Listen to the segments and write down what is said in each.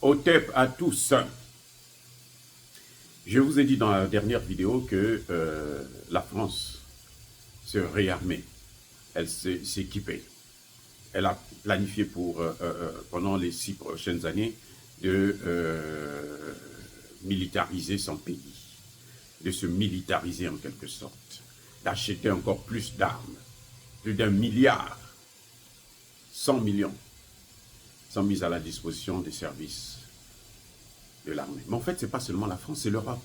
Otep à tous. Je vous ai dit dans la dernière vidéo que la France se réarmait, elle s'équipait. Elle a planifié pour, pendant les 6 prochaines années de militariser son pays, de se militariser en quelque sorte, d'acheter encore plus d'armes, plus d'1 milliard, 100 millions, sont mis à la disposition des services de l'armée. Mais en fait, ce n'est pas seulement la France, c'est l'Europe.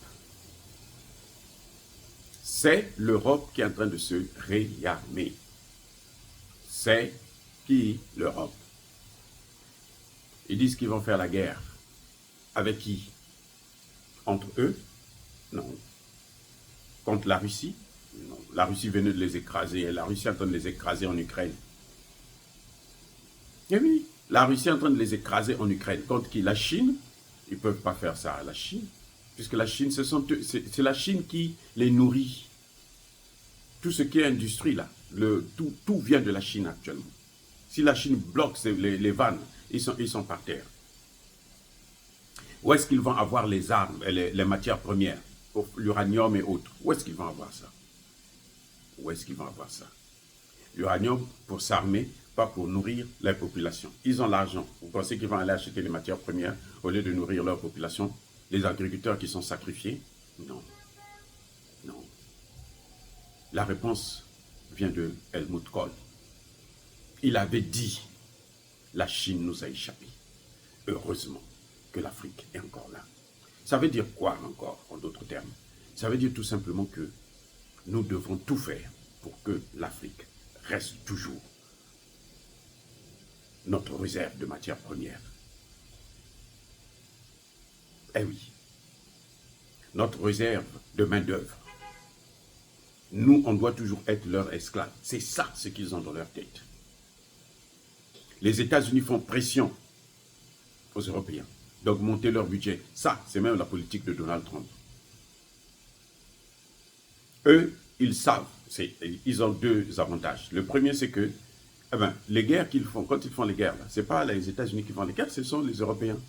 C'est l'Europe qui est en train de se réarmer. C'est qui l'Europe? Ils disent qu'ils vont faire la guerre. Avec qui? Entre eux? Non. Contre la Russie? Non. La Russie venait de les écraser et la Russie est en train de les écraser en Ukraine. Et oui, la Russie est en train de les écraser en Ukraine. Contre qui? La Chine? Ils ne peuvent pas faire ça à la Chine. Puisque la Chine, c'est la Chine qui les nourrit. Tout ce qui est industrie là, tout vient de la Chine actuellement. Si la Chine bloque les vannes, ils sont par terre. Où est-ce qu'ils vont avoir les armes, les matières premières, l'uranium et autres? Où est-ce qu'ils vont avoir ça? Où est-ce qu'ils vont avoir ça? L'uranium pour s'armer, pas pour nourrir la population. Ils ont l'argent. Vous pensez qu'ils vont aller acheter les matières premières au lieu de nourrir leur population? Les agriculteurs qui sont sacrifiés? Non. Non. La réponse vient de Helmut Kohl. Il avait dit, la Chine nous a échappé. Heureusement que l'Afrique est encore là. Ça veut dire quoi encore, en d'autres termes? Ça veut dire tout simplement que nous devons tout faire pour que l'Afrique reste toujours notre réserve de matières premières. Eh oui, notre réserve de main-d'œuvre. Nous, on doit toujours être leurs esclaves. C'est ça ce qu'ils ont dans leur tête. Les États-Unis font pression aux Européens d'augmenter leur budget. Ça, c'est même la politique de Donald Trump. Eux, ils savent, ils ont deux avantages. Le premier, c'est que les guerres qu'ils font, quand ils font les guerres, ce n'est pas les États-Unis qui font les guerres, ce sont les Européens.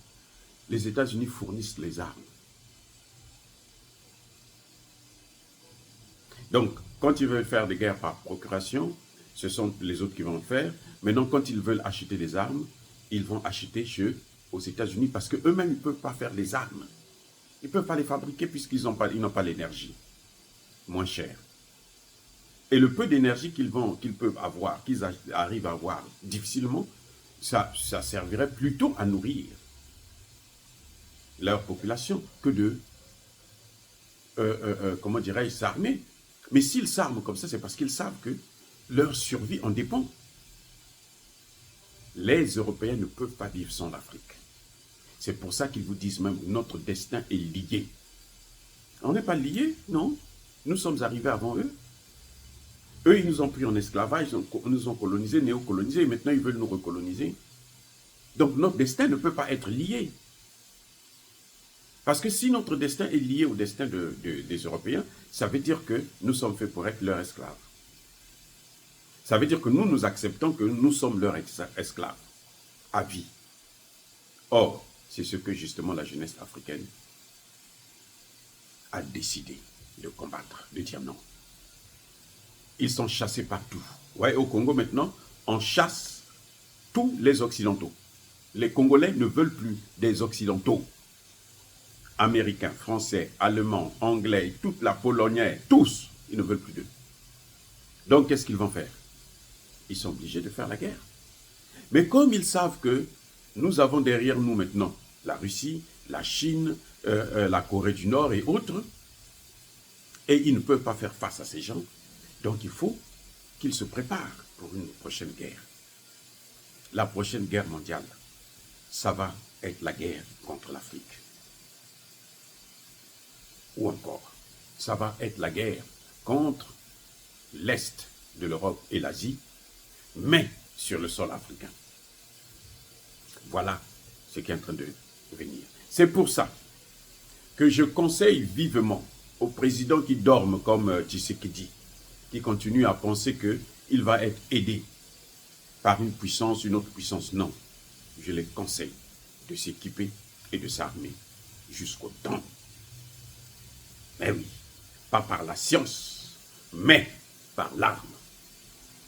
Les États-Unis fournissent les armes. Donc, quand ils veulent faire des guerres par procuration, ce sont les autres qui vont le faire. Maintenant, quand ils veulent acheter des armes, ils vont acheter aux États-Unis parce qu'eux-mêmes, ils ne peuvent pas faire les armes. Ils ne peuvent pas les fabriquer puisqu'ils n'ont pas l'énergie moins chère. Et le peu d'énergie qu'ils peuvent avoir, qu'ils arrivent à avoir difficilement, ça servirait plutôt à nourrir leur population que de, comment dirais-je, s'armer. Mais s'ils s'arment comme ça, c'est parce qu'ils savent que leur survie en dépend. Les Européens ne peuvent pas vivre sans l'Afrique. C'est pour ça qu'ils vous disent même notre destin est lié. On n'est pas liés, non. Nous sommes arrivés avant eux. Eux, ils nous ont pris en esclavage, ils nous ont colonisés, néocolonisés, et maintenant ils veulent nous recoloniser. Donc notre destin ne peut pas être lié. Parce que si notre destin est lié au destin des Européens, ça veut dire que nous sommes faits pour être leurs esclaves. Ça veut dire que nous acceptons que nous sommes leurs esclaves, à vie. Or, c'est ce que justement la jeunesse africaine a décidé de combattre, de dire non. Ils sont chassés partout. Ouais, au Congo maintenant, on chasse tous les Occidentaux. Les Congolais ne veulent plus des Occidentaux. Américains, Français, Allemands, Anglais, toute la Polonais, tous, ils ne veulent plus d'eux. Donc, qu'est-ce qu'ils vont faire? Ils sont obligés de faire la guerre. Mais comme ils savent que nous avons derrière nous maintenant la Russie, la Chine, la Corée du Nord et autres, et ils ne peuvent pas faire face à ces gens, donc il faut qu'ils se préparent pour une prochaine guerre. La prochaine guerre mondiale, ça va être la guerre contre l'Afrique. Ou encore, ça va être la guerre contre l'Est de l'Europe et l'Asie, mais sur le sol africain. Voilà ce qui est en train de venir. C'est pour ça que je conseille vivement aux présidents qui dorment comme Tshisekedi, qui continuent à penser qu'il va être aidé par une puissance, une autre puissance. Non, je les conseille de s'équiper et de s'armer jusqu'aux dents. Mais oui, pas par la science, mais par l'arme.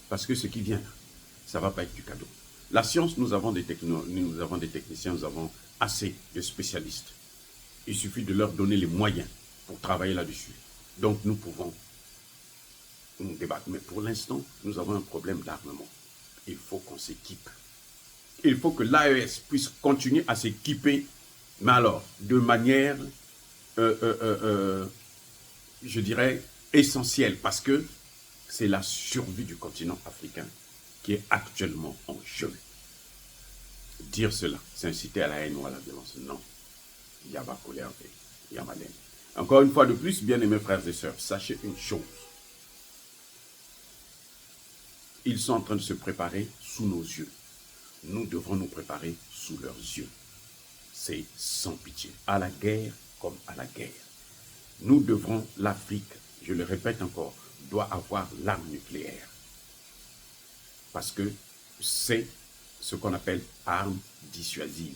Parce que ce qui vient, ça ne va pas être du cadeau. La science, nous avons des techniciens, nous avons assez de spécialistes. Il suffit de leur donner les moyens pour travailler là-dessus. Donc nous pouvons nous débattre. Mais pour l'instant, nous avons un problème d'armement. Il faut qu'on s'équipe. Il faut que l'AES puisse continuer à s'équiper, mais alors, de manière, je dirais, essentielle, parce que c'est la survie du continent africain qui est actuellement en jeu. Dire cela, c'est inciter à la haine ou à la violence. Non. Yaba colère et Yamalène. Encore une fois de plus, bien-aimés frères et sœurs, sachez une chose. Ils sont en train de se préparer sous nos yeux. Nous devrons nous préparer sous leurs yeux. C'est sans pitié. À la guerre comme à la guerre. Nous devrons, l'Afrique, je le répète encore, doit avoir l'arme nucléaire. Parce que c'est ce qu'on appelle arme dissuasive.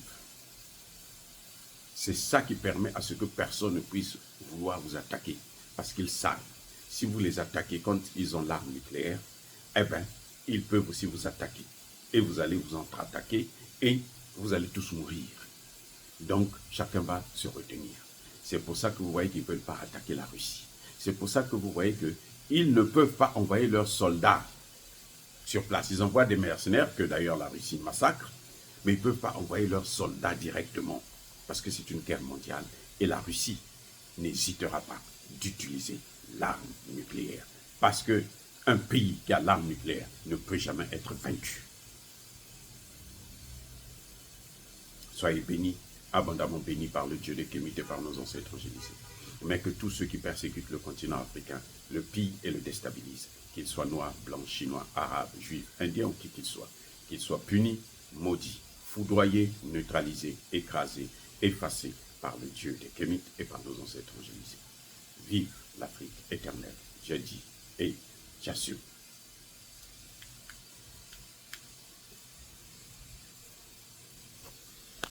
C'est ça qui permet à ce que personne ne puisse vouloir vous attaquer. Parce qu'ils savent, si vous les attaquez quand ils ont l'arme nucléaire, eh bien, ils peuvent aussi vous attaquer. Et vous allez vous entre-attaquer et vous allez tous mourir. Donc, chacun va se retenir. C'est pour ça que vous voyez qu'ils ne veulent pas attaquer la Russie. C'est pour ça que vous voyez qu'ils ne peuvent pas envoyer leurs soldats sur place. Ils envoient des mercenaires, que d'ailleurs la Russie massacre, mais ils ne peuvent pas envoyer leurs soldats directement. Parce que c'est une guerre mondiale. Et la Russie n'hésitera pas d'utiliser l'arme nucléaire. Parce qu'un pays qui a l'arme nucléaire ne peut jamais être vaincu. Soyez bénis, abondamment bénis par le Dieu des Kémites et par nos ancêtres angélisés. Mais que tous ceux qui persécutent le continent africain le pillent et le déstabilisent, qu'ils soient noirs, blancs, chinois, arabes, juifs, indiens ou qui qu'ils soient punis, maudits, foudroyés, neutralisés, écrasés, effacés par le Dieu des Kémites et par nos ancêtres angélisés. Vive l'Afrique éternelle, je dis et j'assume.